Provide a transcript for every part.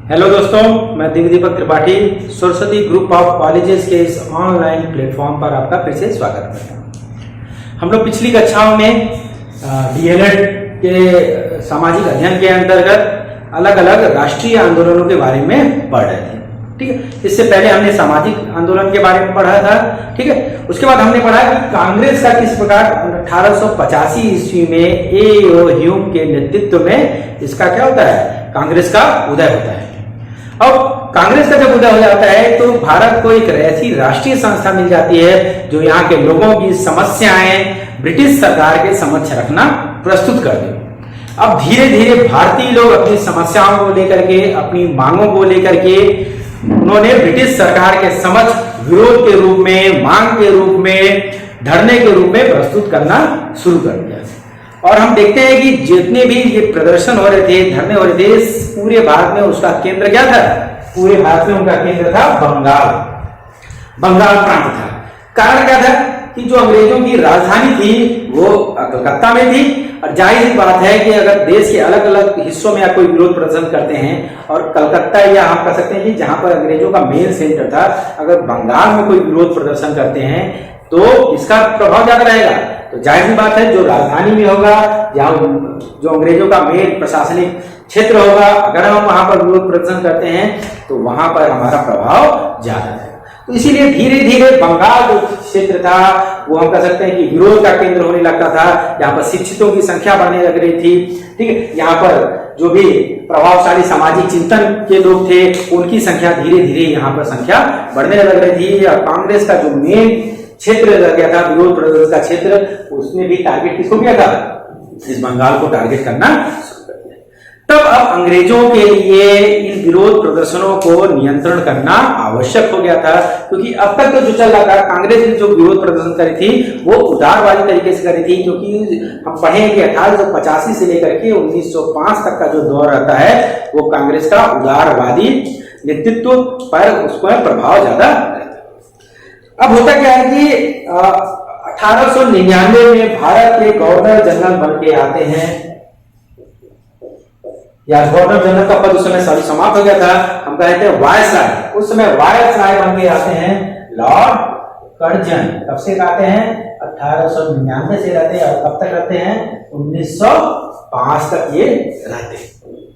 Hello दोस्तों, मैं Divyadeepak Tripathi Saraswati group of colleges के इस ऑनलाइन प्लेटफॉर्म पर आपका फिर से स्वागत करता हूँ। हम लोग पिछली कक्षाओं में डीएलएड के सामाजिक अध्ययन के अंतर्गत अलग अलग राष्ट्रीय आंदोलनों के बारे में पढ़ रहे थे। ठीक है, इससे पहले हमने सामाजिक आंदोलन के बारे में पढ़ा था। ठीक है, उसके बाद हमने पढ़ा कि कांग्रेस का किस प्रकार 1885 ईस्वी में ए.ओ. ह्यूम के नेतृत्व में इसका क्या होता है, कांग्रेस का उदय होता है। अब कांग्रेस का जब उदय हो जाता है तो भारत को एक ऐसी राष्ट्रीय संस्था मिल जाती है जो यहाँ के लोगों की समस्याएं ब्रिटिश सरकार के समक्ष रखना प्रस्तुत कर दे। अब धीरे धीरे भारतीय लोग अपनी समस्याओं को लेकर के, अपनी मांगों को लेकर के उन्होंने ब्रिटिश सरकार के समक्ष विरोध के रूप में, मांग के रूप में, धरने के रूप में प्रस्तुत करना शुरू कर दिया। और हम देखते हैं कि जितने भी ये प्रदर्शन हो रहे थे, धरने हो रहे थे, पूरे भारत में उसका केंद्र क्या था? पूरे भारत में उनका केंद्र था बंगाल प्रांत था। कारण क्या था कि जो अंग्रेजों की राजधानी थी वो कलकत्ता में थी। और जाहिर सी बात है कि अगर देश के अलग अलग हिस्सों में आप कोई विरोध प्रदर्शन करते हैं और कलकत्ता या हम कह सकते हैं कि जहां पर अंग्रेजों का मेन सेंटर था, अगर बंगाल में कोई विरोध प्रदर्शन करते हैं तो इसका प्रभाव ज्यादा रहेगा। तो जाहिर सी बात है जो राजधानी में होगा, जहाँ जो अंग्रेजों का मेन प्रशासनिक क्षेत्र होगा, अगर हम वहां पर विरोध प्रदर्शन करते हैं तो वहां पर हमारा प्रभाव ज्यादा है। तो इसीलिए धीरे धीरे बंगाल जो क्षेत्र था वो हम कह सकते हैं कि विरोध का केंद्र होने लगता था। यहाँ पर शिक्षितों की संख्या बढ़ने लग रही थी। ठीक है, यहाँ पर जो भी प्रभावशाली सामाजिक चिंतन के लोग थे उनकी संख्या धीरे धीरे यहाँ पर संख्या बढ़ने लग रही थी। और कांग्रेस का जो मेन क्षेत्र लग गया था, विरोध प्रदर्शन का क्षेत्र, उसने भी टारगेट किसको किया था? इस बंगाल को टारगेट करना शुरू कर दिया। तब अब अंग्रेजों के लिए इन विरोध प्रदर्शनों को नियंत्रण करना आवश्यक हो गया था, क्योंकि अब तक तो जो चल रहा था, कांग्रेस ने जो विरोध प्रदर्शन करी थी वो उदारवादी तरीके से करी थी। क्योंकि हम पढ़े कि 1885 से लेकर के 1905 तक का जो दौर रहता है वो कांग्रेस का उदारवादी नेतृत्व पर उसको प्रभाव ज्यादा। अब होता क्या है कि 1899 में भारत के गवर्नर जनरल बन के आते हैं, या गवर्नर जनरल का पद उस समय समाप्त हो गया था, हम कहते हैं वायसराय। उस समय वायसराय बन के आते हैं लॉर्ड कर्जन। कब से आते हैं? 1899 से रहते हैं। और कब तक रहते हैं? 1905 तक ये रहते हैं।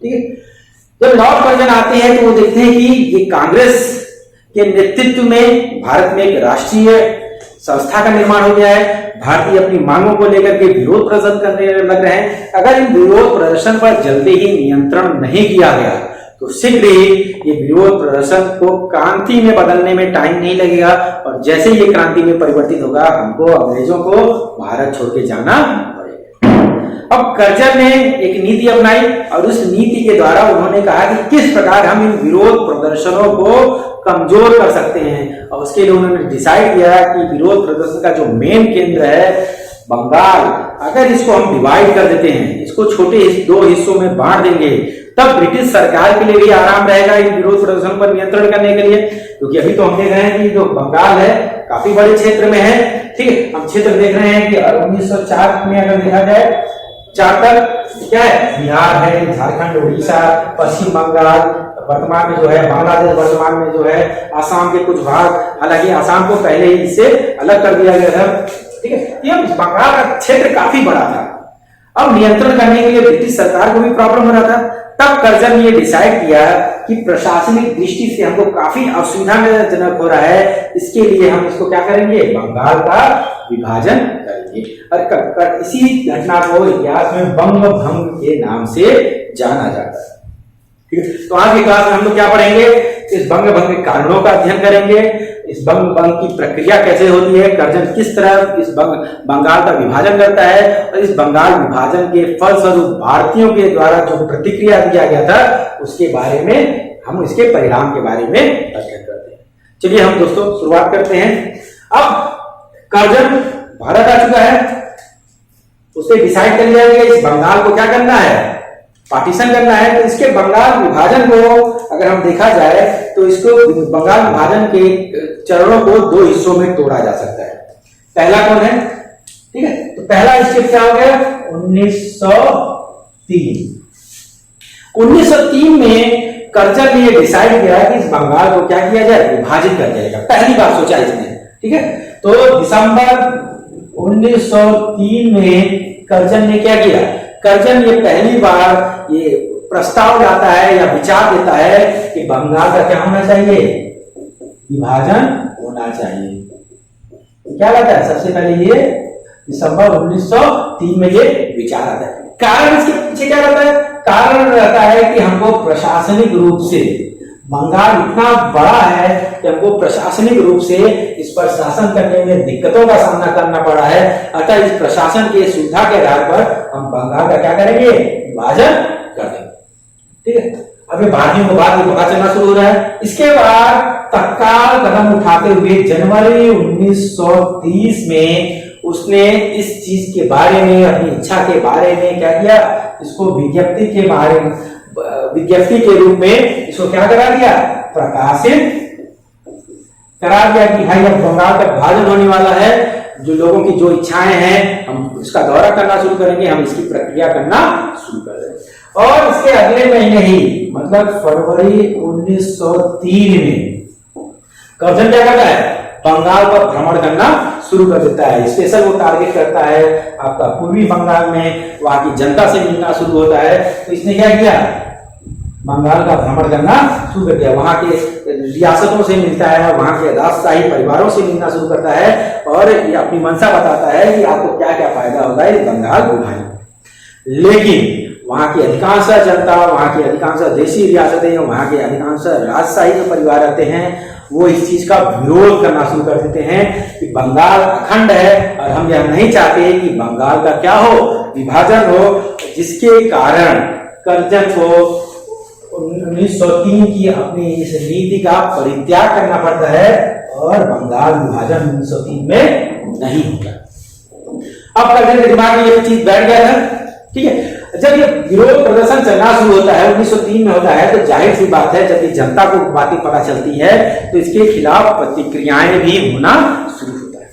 ठीक है, जब लॉर्ड कर्जन आते हैं तो वो देखते हैं कि ये कांग्रेस के नेतृत्व में भारत में एक राष्ट्रीय संस्था का निर्माण हो गया है। भारतीय अपनी मांगों को लेकर के विरोध प्रदर्शन करने लग रहे हैं। अगर इन विरोध प्रदर्शन पर जल्दी ही नियंत्रण नहीं किया गया तो शीघ्र ही ये विरोध प्रदर्शन को क्रांति में बदलने में टाइम नहीं लगेगा। और जैसे ये क्रांति में परिवर्तित होगा, हमको अंग्रेजों को भारत छोड़ के जाना पड़ेगा। अब कर्जन ने एक नीति अपनाई और उस नीति के द्वारा उन्होंने कहा कि किस प्रकार हम इन विरोध प्रदर्शनों को कमजोर कर सकते हैं। और उसके लिए उन्होंने डिसाइड किया कि विरोध प्रदर्शन का जो मेन केंद्र है बंगाल, अगर इसको हम डिवाइड कर देते हैं, इसको छोटे दो हिस्सों में बांट देंगे, तब ब्रिटिश सरकार के लिए भी आराम रहेगा इन विरोध प्रदर्शन पर नियंत्रण करने के लिए। क्योंकि अभी तो हम देख रहे हैं कि जो बंगाल है काफी बड़े क्षेत्र में है। ठीक है, हम क्षेत्र देख रहे हैं कि 1904 में अगर देखा जाए, 4 तक क्या है? बिहार है, झारखंड, उड़ीसा, पश्चिम बंगाल, वर्तमान में जो है बांग्लादेश, वर्तमान में जो है आसाम के कुछ भाग। हालांकि आसाम को पहले ही इससे अलग कर दिया गया था। ठीक है, ये बंगाल का क्षेत्र काफी बड़ा था। अब नियंत्रण करने के लिए ब्रिटिश सरकार को भी प्रॉब्लम हो रहा था। तब कर्जन ने ये डिसाइड किया कि प्रशासनिक दृष्टि से हमको काफी असुविधाजनक हो रहा है, इसके लिए हम इसको क्या करेंगे? बंगाल का विभाजन करेंगे। और इसी घटना को इतिहास में बंग भंग के नाम से जाना जाता है। ठीक है, तो आज की क्लास में हम लोग क्या पढ़ेंगे? इस बंग भंग के कारणों का अध्ययन करेंगे, इस बंग भंग की प्रक्रिया कैसे होती है, कर्जन किस तरह इस बंगाल का विभाजन करता है, और इस बंगाल विभाजन के फलस्वरूप भारतीयों के द्वारा जो प्रतिक्रिया दिया गया था उसके बारे में, हम इसके परिणाम के बारे में अध्ययन करते हैं। चलिए हम दोस्तों शुरुआत करते हैं। अब कर्जन भारत आ चुका है, उसने डिसाइड कर लिया कि इस बंगाल को क्या करना है? पार्टीशन करना है। तो इसके बंगाल विभाजन को अगर हम देखा जाए तो इसको बंगाल विभाजन के चरणों को 2 हिस्सों में तोड़ा जा सकता है। पहला कौन है? ठीक है, तो पहला स्टेप क्या हो गया? 1903 में कर्जन ने ये डिसाइड किया कि इस बंगाल को क्या किया जाए, विभाजित कर दिया। पहली बार सोचा इसने, ठीक है। तो दिसंबर 1903 में कर्जन ने क्या किया, कर्जन ये पहली बार ये प्रस्ताव लाता है या विचार देता है कि बंगाल का क्या होना चाहिए, विभाजन होना चाहिए। क्या लाता है, सबसे पहले ये दिसंबर 1903 में ये विचार आता है। कारण इसके पीछे क्या रहता है, कारण रहता है कि हमको प्रशासनिक रूप से बंगाल इतना बड़ा है कि हमको प्रशासनिक रूप से इस पर शासन करने में दिक्कतों का सामना करना पड़ा है। अतः इस प्रशासन की सुविधा के आधार पर हम बंगाल का क्या करेंगे, विभाजन कर देंगे, ठीक है। अभी भारतीयों को बाद में पता चलना शुरू हो रहा है। इसके बाद तत्काल कदम उठाते हुए जनवरी 1930 में उसने इस चीज के बारे में, अपनी इच्छा के बारे में क्या किया, इसको विज्ञप्ति के बारे में, विज्ञप्ति के रूप में इसको क्या करा दिया, प्रकाशित करा दिया कि भाई अब बंगाल का विभाजन होने वाला है, जो लोगों की जो इच्छाएं हैं हम इसका दौरा करना शुरू करेंगे, हम इसकी प्रक्रिया करना शुरू कर देंगे। और इसके अगले महीने ही मतलब फरवरी 1903 में कर्जन क्या करता है, बंगाल पर भ्रमण करना शुरू कर देता है। स्पेशल वो टारगेट करता है आपका पूर्वी बंगाल में, वहां की जनता से मिलना शुरू होता है। तो इसने क्या किया, बंगाल का भ्रमण करना शुरू कर दिया, वहां के रियासतों से मिलता है, वहां के राजशाही परिवारों से मिलना शुरू करता है और ये अपनी मंशा बताता है कि आपको क्या क्या फायदा होगा इस बंगाल विभाजन। लेकिन वहां की अधिकांश जनता, वहां की अधिकांश देशी रियासतें, वहां के अधिकांश राजशाही जो परिवार रहते हैं वो इस चीज का विरोध करना शुरू कर देते हैं कि बंगाल अखंड है और हम यह नहीं चाहते कि बंगाल का क्या हो, विभाजन हो। जिसके कारण कर्जन को 1903 की अपनी इस नीति का परित्याग करना पड़ता है और बंगाल विभाजन 1903 में नहीं होता। अब कर्जन के दिमाग में ये चीज बैठ गया था, ठीक है। जब ये विरोध प्रदर्शन चलना शुरू होता है 1903 में होता है, तो जाहिर सी बात है जब जनता को बातें पता चलती है तो इसके खिलाफ प्रतिक्रियाएं भी होना शुरू होता है।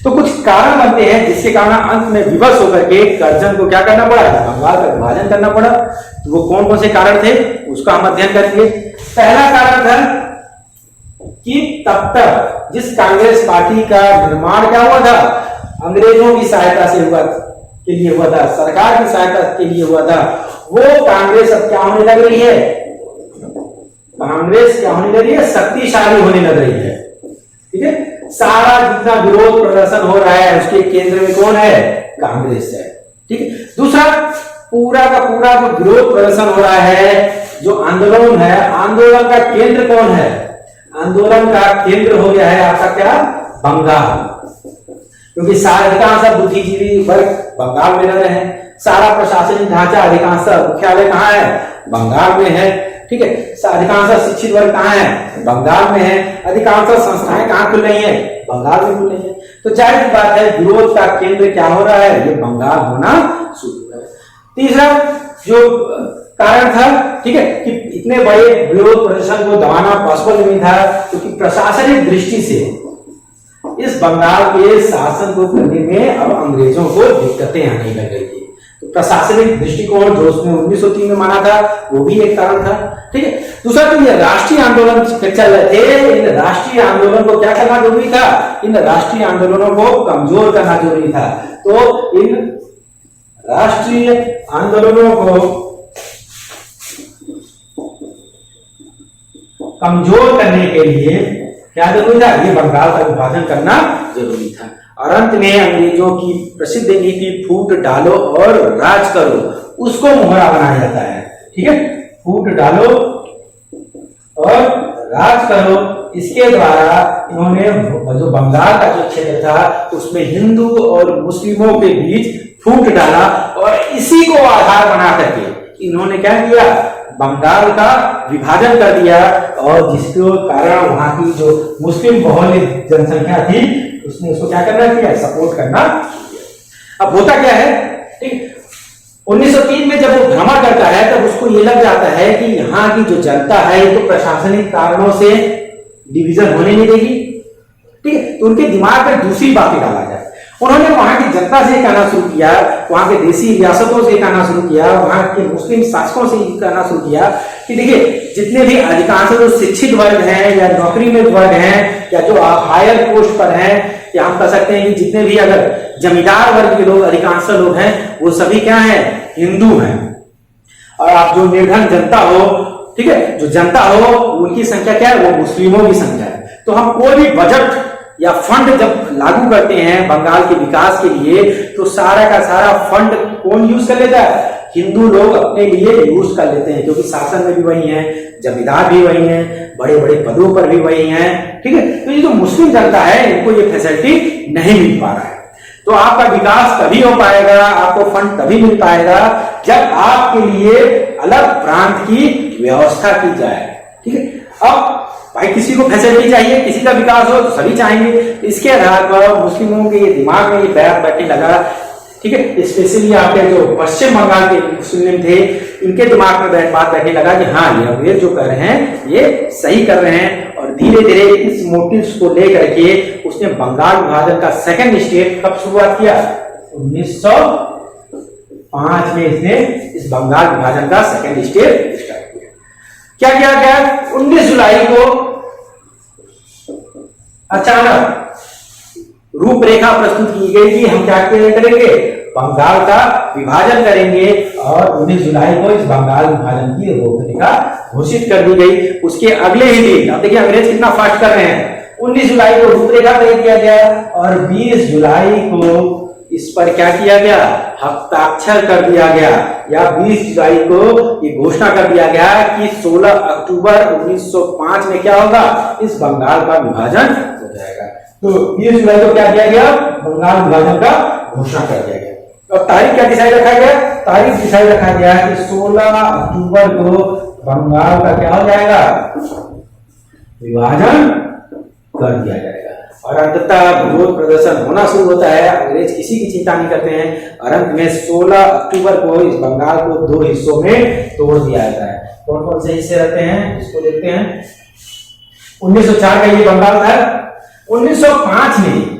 तो कुछ कारण बनते हैं जिसके कारण अंत में विवश होकर के कर्जन को क्या करना पड़ा, बंगाल का विभाजन करना पड़ा। तो वो कौन कौन से कारण थे उसका हम अध्ययन करेंगे। पहला कारण था कि तब तक जिस कांग्रेस पार्टी का निर्माण क्या हुआ था, अंग्रेजों की सहायता से के लिए हुआ था, सरकार की सहायता के लिए हुआ था, वो कांग्रेस अब क्या होने लग रही है, कांग्रेस क्या होने लग रही है, शक्तिशाली होने लग रही है, ठीक है। सारा जितना विरोध प्रदर्शन हो रहा है उसके केंद्र में कौन है, कांग्रेस है, ठीक है। दूसरा, पूरा का पूरा जो विरोध प्रदर्शन हो रहा है, जो आंदोलन है, आंदोलन का केंद्र कौन है, आंदोलन का केंद्र हो गया है आपका क्या, बंगाल। क्योंकि अधिकांश बुद्धिजीवी वर्ग बंगाल में रह रहे हैं, सारा प्रशासनिक ढांचा अधिकांश मुख्यालय कहाँ है, बंगाल में है, ठीक है। अधिकांश शिक्षित वर्ग कहाँ है, बंगाल में है, अधिकांश संस्थाएं कहाँ खुल रही है, बंगाल में खुल रही है। तो जाहिर बात है विरोध का केंद्र क्या हो रहा है, ये बंगाल होना शुरू हो रहा है। तीसरा जो कारण था, ठीक है, कि इतने बड़े विरोध प्रदर्शन को दबाना पॉसिबल नहीं था, क्योंकि प्रशासनिक दृष्टि से इस बंगाल के शासन को करने में अब अंग्रेजों को दिक्कतें आने लग गई थी। तो प्रशासनिक दृष्टिकोण जो उसने 1903 में माना था वो भी एक कारण था, ठीक है। दूसरा, तो ये राष्ट्रीय आंदोलन चल रहे थे, इन राष्ट्रीय आंदोलन को क्या करना जरूरी था, इन राष्ट्रीय आंदोलनों को कमजोर करना जरूरी था। तो इन राष्ट्रीय आंदोलनों को कमजोर करने के लिए क्या जरूरी था, ये बंगाल का विभाजन करना जरूरी था। और अंत में अंग्रेजों की प्रसिद्ध नीति फूट डालो और राज करो, उसको मोहरा बनाया जाता है, ठीक है। फूट डालो और राज करो, इसके द्वारा इन्होंने जो बंगाल का जो क्षेत्र था उसमें हिंदू और मुस्लिमों के बीच फूट डाला और इसी को आधार बना करके इन्होंने क्या किया, बंगाल का विभाजन कर दिया। और जिसके कारण वहां की जो मुस्लिम बहुल जनसंख्या थी उसने उसको क्या करना किया, सपोर्ट करना। अब होता क्या है, ठीक, 1903 में जब वो भ्रमण करता है तब उसको ये लग जाता है कि यहाँ की जो जनता है ये तो प्रशासनिक कारणों से डिवीजन होने नहीं देगी, ठीक है। तो उनके दिमाग में दूसरी बातें डाला जाए। उन्होंने वहां की जनता से कहना शुरू किया, वहां के देसी रियासतों से कहना शुरू किया, वहां के मुस्लिम शासकों से कहना शुरू किया कि देखिए जितने भी अधिकांश जो शिक्षित वर्ग हैं या नौकरी में वर्ग हैं या जो हायर पोस्ट पर हैं, या हम कह सकते हैं कि जितने भी अगर जमींदार वर्ग के लोग अधिकांश लोग हैं वो सभी क्या हैं, हिंदू हैं। और आप जो निर्धन जनता हो, ठीक है, जो जनता हो उनकी संख्या क्या है, वो मुस्लिमों की संख्या है। तो हम कोई भी बजट या फंड जब लागू करते हैं बंगाल के विकास के लिए, तो सारा का सारा फंड कौन यूज कर लेता है, हिंदू लोग अपने लिए यूज कर लेते हैं, क्योंकि शासन में भी वही है, जमींदार भी वही है, बड़े बड़े पदों पर भी वही हैं, ठीक है। तो ये जो मुस्लिम जनता है इनको ये फैसिलिटी नहीं मिल पा रहा है। तो आपका विकास तभी हो पाएगा, आपको फंड तभी मिल पाएगा जब आपके लिए अलग प्रांत की व्यवस्था की जाए, ठीक है। अब भाई किसी को फैसिलिटी चाहिए, किसी का विकास हो तो सभी चाहेंगे। इसके आधार पर मुस्लिमों के दिमाग में ये बात बैठने लगा, ठीक है। स्पेशली आपके जो पश्चिम बंगाल के मुस्लिम थे इनके दिमाग में बात बैठने लगा कि हाँ ये जो कर रहे हैं ये सही कर रहे हैं। और धीरे धीरे इस मोटिव्स को लेकर के उसने बंगाल विभाजन का सेकंड स्टेप कब शुरुआत किया, 1905 में इसने इस बंगाल विभाजन का सेकंड स्टेप स्टार्ट किया। क्या किया गया, 19 जुलाई को अचानक रूपरेखा प्रस्तुत की गई कि हम क्या करेंगे, बंगाल का विभाजन करेंगे। और 19 जुलाई को इस बंगाल विभाजन की रूपरेखा घोषित कर दी गई। उसके अगले ही दिन, अब देखिए अंग्रेज कितना फास्ट कर रहे हैं, 19 जुलाई को रूपरेखा तय किया गया और 20 जुलाई को इस पर क्या किया गया, हस्ताक्षर कर दिया गया, या 20 जुलाई को ये घोषणा कर दिया गया कि 16 अक्टूबर 1905 में क्या होगा, इस बंगाल का विभाजन हो जाएगा। तो 20 जुलाई को क्या किया गया, बंगाल विभाजन का घोषणा कर दिया गया। और तारीख क्या डिसाइड रखा गया, तारीख डिसाइड रखा गया कि 16 अक्टूबर को बंगाल का क्या हो जाएगा, विभाजन कर दिया जाएगा। और अंततः विरोध प्रदर्शन होना शुरू होता है। अंग्रेज किसी की चिंता नहीं करते हैं और अंत में 16 अक्टूबर को इस बंगाल को 2 हिस्सों में तोड़ दिया जाता है। कौन कौन से हिस्से रहते हैं इसको देखते हैं। 1904 का ये बंगाल था। 1905 में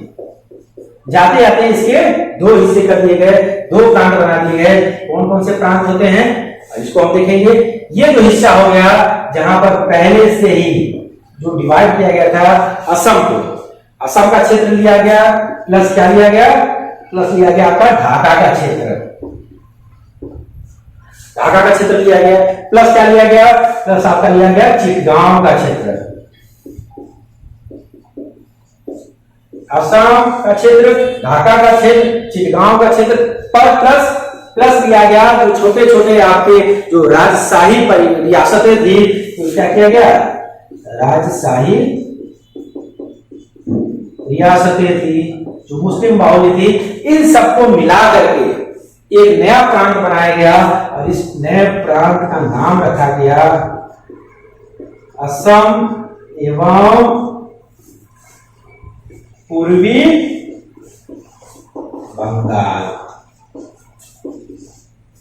जाते जाते इसके 2 हिस्से कर दिए गए, 2 प्रांत बना दिए गए। कौन कौन से प्रांत होते हैं इसको हम देखेंगे। ये जो हिस्सा हो गया जहां पर पहले से ही जो डिवाइड किया गया था असम को, असम का क्षेत्र लिया गया, प्लस क्या लिया गया, प्लस लिया गया आपका ढाका का क्षेत्र, ढाका का क्षेत्र लिया गया, प्लस क्या लिया गया, प्लस आपका लिया गया चिटगांव का क्षेत्र, असम का क्षेत्र, ढाका का क्षेत्र, चिटगांव का क्षेत्र पर प्लस लिया गया जो छोटे छोटे आपके जो राजशाही रियासतें थी, क्या किया गया, राजशाही रियासतें थी जो मुस्लिम बाहुल्य थी, इन सबको मिला करके एक नया प्रांत बनाया गया और इस नए प्रांत का नाम रखा गया असम एवं पूर्वी बंगाल।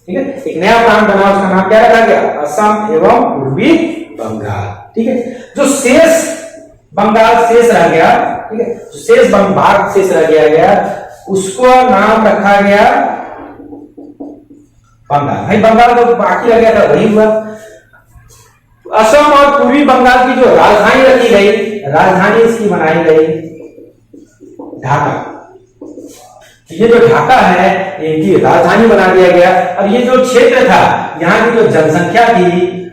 ठीक है, एक नया प्रांत बना, उसका नाम क्या रखा गया, असम एवं पूर्वी बंगाल। ठीक है, जो शेष बंगाल शेष रह गया, ठीक है, जो शेष भाग शेष रह गया उसको नाम रखा गया बंगाल। भाई बंगाल तो बाकी रह गया था वही हुआ। असम और पूर्वी बंगाल की जो राजधानी रखी गई, राजधानी इसकी बनाई गई ढाका। ये जो ढाका है इनकी राजधानी बना दिया गया। और ये जो क्षेत्र था यहाँ की जो जनसंख्या थी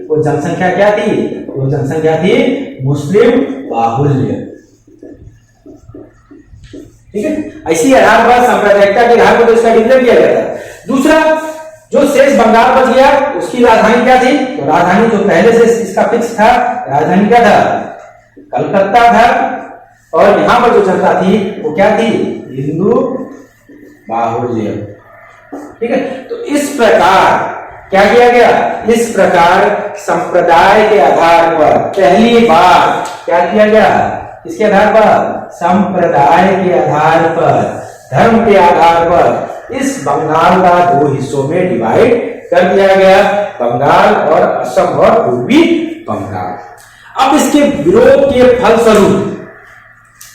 वो जनसंख्या क्या थी, वो जनसंख्या थी मुस्लिम बाहुल्य। ठीक है, इसी आधार पर सांप्रदायिकता के आधार पर तो इसका डिक्लेयर किया गया था। दूसरा, जो शेष बंगाल बच गया उसकी राजधानी क्या थी, तो राजधानी जो पहले से इसका फिक्स था, राजधानी क्या था, कलकत्ता था। और यहां पर जो जनता थी वो क्या थी, हिंदू बाहुल्य। ठीक है, तो इस प्रकार क्या किया गया, इस प्रकार संप्रदाय के आधार पर पहली बार क्या किया गया, किसके आधार पर, संप्रदाय के आधार पर, धर्म के आधार पर इस बंगाल का 2 हिस्सों में डिवाइड कर दिया गया, बंगाल और असम और पूर्वी बंगाल। अब इसके विरोध के फलस्वरूप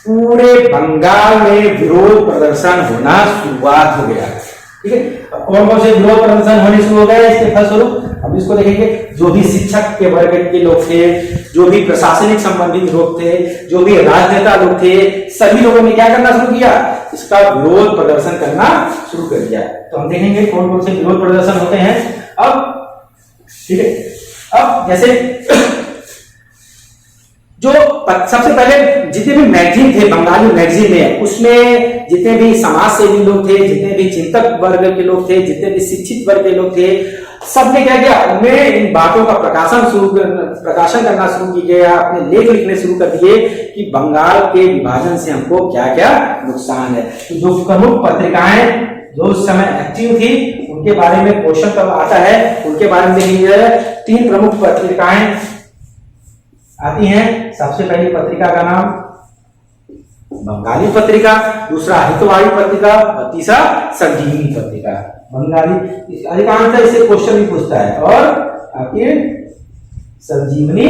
पूरे बंगाल में विरोध प्रदर्शन होना शुरुआत हो गया। ठीक है, अब कौन कौन से विरोध प्रदर्शन होने शुरू हो गए इसके फलस्वरूप हम इसको देखेंगे। जो भी शिक्षक के वर्ग के लोग थे, जो भी प्रशासनिक संबंधित लोग थे, जो भी राजनेता लोग थे, सभी लोगों ने क्या करना शुरू किया, इसका विरोध प्रदर्शन करना शुरू कर दिया। तो हम देखेंगे कौन कौन से विरोध प्रदर्शन होते हैं। अब ठीक है, अब जैसे जो सबसे पहले जितने भी मैगजीन थे बंगाली मैगजीन में, उसमें जितने भी समाज सेवी लोग थे, जितने भी चिंतक वर्ग के लोग थे, जितने भी शिक्षित वर्ग के लोग थे, सबने क्या किया, उन्हें इन बातों का प्रकाशन करना शुरू किया, अपने लेख लिखने शुरू कर दिए कि बंगाल के विभाजन से हमको क्या क्या नुकसान है। तो जो प्रमुख पत्रिकाएं जो उस समय एक्टिव थी उनके बारे में क्वेश्चन कब आता है, उनके बारे में देखिए। 3 प्रमुख पत्रिकाएं आती हैं। सबसे पहली पत्रिका का नाम बंगाली पत्रिका, दूसरा हितवाड़ी पत्रिका और तीसरा संजीवनी पत्रिका। बंगाली अधिकांशतः इससे क्वेश्चन भी पूछता है, और आपके संजीवनी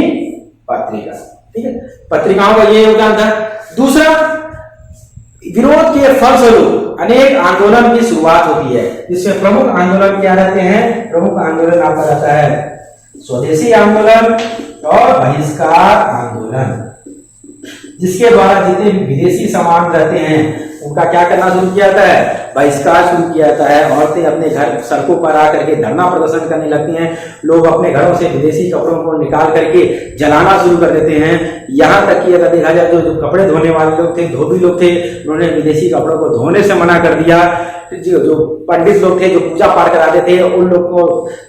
पत्रिका। ठीक है, पत्रिकाओं का ये योगदान था। दूसरा, विरोध के फलस्वरूप अनेक आंदोलन की शुरुआत होती है, जिसमें प्रमुख आंदोलन क्या रहते हैं। प्रमुख आंदोलन आपका रहता है स्वदेशी आंदोलन और बहिष्कार आंदोलन, जिसके द्वारा जितने भी विदेशी सामान रहते हैं उनका क्या करना शुरू किया जाता है, बहिष्कार शुरू किया जाता है। औरतें अपने घर सड़कों पर आकर के धरना प्रदर्शन करने लगती हैं। लोग अपने घरों से विदेशी कपड़ों को निकाल करके जलाना शुरू कर देते हैं। यहाँ तक कि अगर देखा जाए तो जो कपड़े धोने वाले लोग थे, धोबी लोग थे, उन्होंने विदेशी कपड़ों को धोने से मना कर दिया। जो पंडित लोग थे जो पूजा पाठ कराते थे, उन लोग को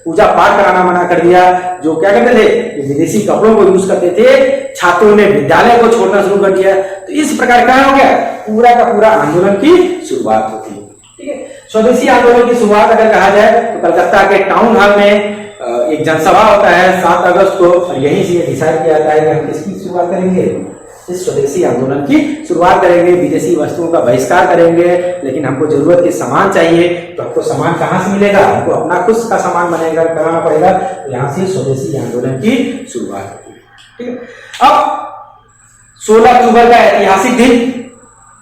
पूजा पाठ कराना मना कर दिया। जो क्या करते थे, विदेशी कपड़ों को यूज करते थे, छात्रों ने विद्यालय को छोड़ना शुरू कर दिया। तो इस प्रकार क्या हो गया, पूरा का पूरा आंदोलन की शुरुआत होती है। ठीक है, स्वदेशी आंदोलन की शुरुआत अगर कहा जाए तो कलकत्ता के टाउन हॉल में एक जनसभा होता है 7 अगस्त को, और यहीं से डिसाइड किया जाता है कि हम किसकी शुरुआत करेंगे, इस स्वदेशी आंदोलन की शुरुआत करेंगे। विदेशी वस्तुओं का बहिष्कार करेंगे, लेकिन हमको जरूरत के सामान चाहिए, तो हमको सामान कहाँ से मिलेगा, हमको अपना खुद का सामान बनेगा कराना पड़ेगा। तो यहाँ से स्वदेशी आंदोलन की शुरुआत होती है। ठीक है, अब 16 अक्टूबर का ऐतिहासिक दिन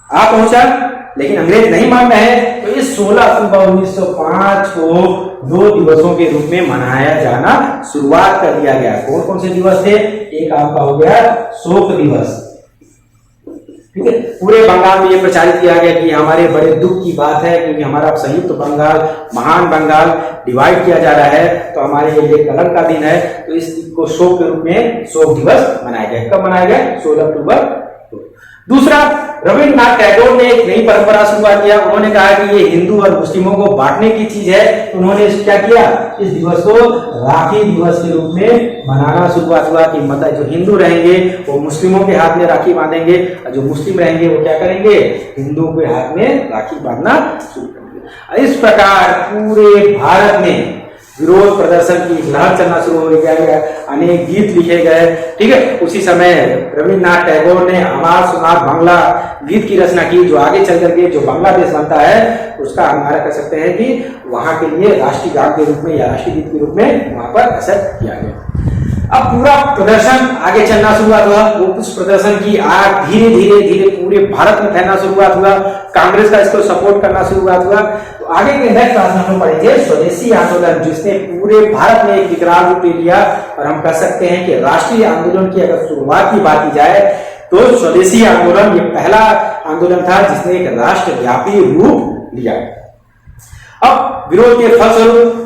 आ पहुंचा, लेकिन अंग्रेज नहीं मान रहे हैं। तो इस 16 अक्टूबर 1905 को 2 दिवसों के रूप में मनाया जाना शुरुआत कर दिया गया। कौन कौन से दिवस थे, एक आपका हो गया शोक दिवस। ठीक है, पूरे बंगाल में ये प्रचारित किया गया कि हमारे बड़े दुख की बात है, क्योंकि हमारा संयुक्त बंगाल, महान बंगाल डिवाइड किया जा रहा है, तो हमारे लिए कलंक का दिन है। तो इस को शोक के रूप में शोक दिवस मनाया गया। कब मनाया गया, 16 अक्टूबर। दूसरा, रविन्द्रनाथ टैगोर ने एक नई परंपरा शुरुआत किया। उन्होंने कहा कि ये हिंदू और मुस्लिमों को बांटने की चीज है। तो उन्होंने क्या किया, इस दिवस को राखी दिवस के रूप में मनाना शुरुआत हुआ कि मतलब जो हिंदू रहेंगे वो मुस्लिमों के हाथ में राखी बांधेंगे, और जो मुस्लिम रहेंगे वो क्या करेंगे, हिंदुओं के हाथ में राखी बांधना शुरू करेंगे। इस प्रकार पूरे भारत में विरोध प्रदर्शन की लहर चलना शुरू हो गया। अनेक गीत लिखे गए। ठीक है, उसी समय रविन्द्रनाथ टैगोर ने अमार सुनार बांग्ला गीत की रचना की, जो आगे चल करके जो बांग्लादेश बनता है उसका हमारा कह सकते हैं कि वहां के लिए राष्ट्रीय गान के रूप में या राष्ट्रीय गीत के रूप में वहां पर एक्सेप्ट किया गया। अब पूरा प्रदर्शन आगे चलना शुरुआत हुआ। वो उस प्रदर्शन की आग धीरे धीरे धीरे पूरे भारत में फैलना शुरुआत हुआ। कांग्रेस का इसको सपोर्ट करना शुरुआत हुआ। तो आगे के नेक्स्ट क्लास में हम पढ़ेंगे स्वदेशी आंदोलन, जिसने पूरे भारत में एक विकराल रूप ले लिया। और हम कह सकते हैं कि राष्ट्रीय आंदोलन की अगर शुरुआत की बात की जाए तो स्वदेशी आंदोलन ये पहला आंदोलन था जिसने एक राष्ट्रव्यापी रूप लिया। अब विरोध के फलस्वरूप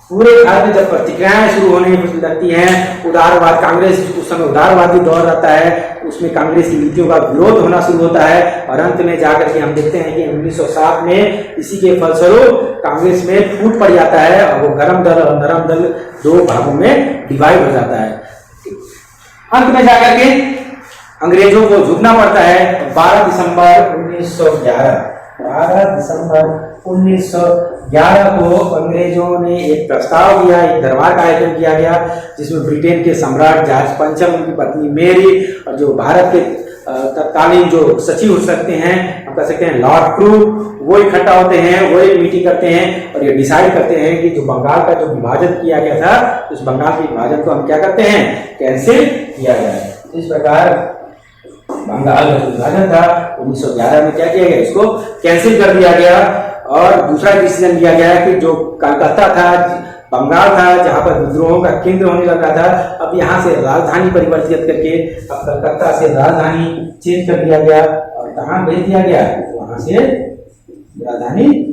पूरे भारत में जब प्रतिक्रियाएं शुरू होने लगती हैं, उदारवाद, कांग्रेस उस समय उदारवादी दौर रहता है, उसमें कांग्रेस की नीतियों का विरोध होना शुरू होता है। और अंत में जाकर के हम देखते हैं कि 1907 में इसी के फलस्वरूप कांग्रेस में फूट पड़ जाता है, और वो गरम दल और नरम दल 2 भागों में डिवाइड हो जाता है। अंत में जाकर के अंग्रेजों को झुकना पड़ता है। 12 दिसंबर 1911 को अंग्रेजों ने एक प्रस्ताव दिया, एक दरबार का आयोजन किया गया, जिसमें ब्रिटेन के सम्राट जॉर्ज पंचम, उनकी पत्नी मेरी, और जो भारत के तत्कालीन जो सचिव हो सकते हैं, हम कह सकते हैं लॉर्ड क्रू, वो इकट्ठा होते हैं, वो एक मीटिंग करते हैं और ये डिसाइड करते हैं कि जो बंगाल का जो विभाजन किया गया था, उस बंगाल के विभाजन को हम क्या करते हैं, कैंसिल किया जाए। इस प्रकार बंगाल का विभाजन था 1911 में, क्या किया गया, इसको कैंसिल कर दिया गया। और दूसरा डिसीजन लिया गया कि जो कलकत्ता था, बंगाल था, जहां पर विद्रोहों का केंद्र होने लगा था, अब यहाँ से राजधानी परिवर्तित करके अब कलकत्ता से राजधानी चेंज कर दिया गया और कहाँ भेज दिया गया, वहां से राजधानी।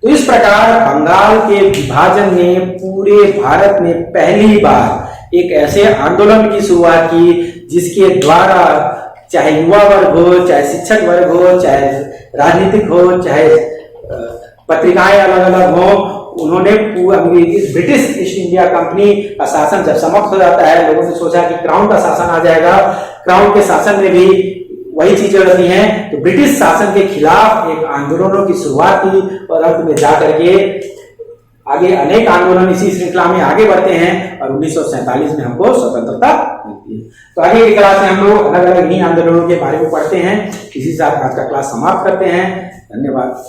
तो इस प्रकार बंगाल के विभाजन ने पूरे भारत में पहली बार एक ऐसे आंदोलन की शुरुआत की जिसके द्वारा चाहे युवा वर्ग हो, चाहे शिक्षक वर्ग हो, चाहे राजनीतिक हो, चाहे पत्रिकाएं अलग अलग हो, उन्होंने पूरा ब्रिटिश ईस्ट इंडिया कंपनी का शासन जब समाप्त हो जाता है, लोगों ने सोचा कि क्राउन का शासन आ जाएगा। क्राउन के शासन में भी वही चीजें रहती हैं, तो ब्रिटिश शासन के खिलाफ एक आंदोलनों की शुरुआत की और अंत में जाकर के आगे अनेक आंदोलन इसी श्रृंखला में आगे बढ़ते हैं और 1947 में हमको स्वतंत्रता मिलती है। तो आगे की क्लास में हम लोग अलग अलग इन्हीं आंदोलनों के बारे में पढ़ते हैं। इसी साथ आज का क्लास समाप्त करते हैं। धन्यवाद।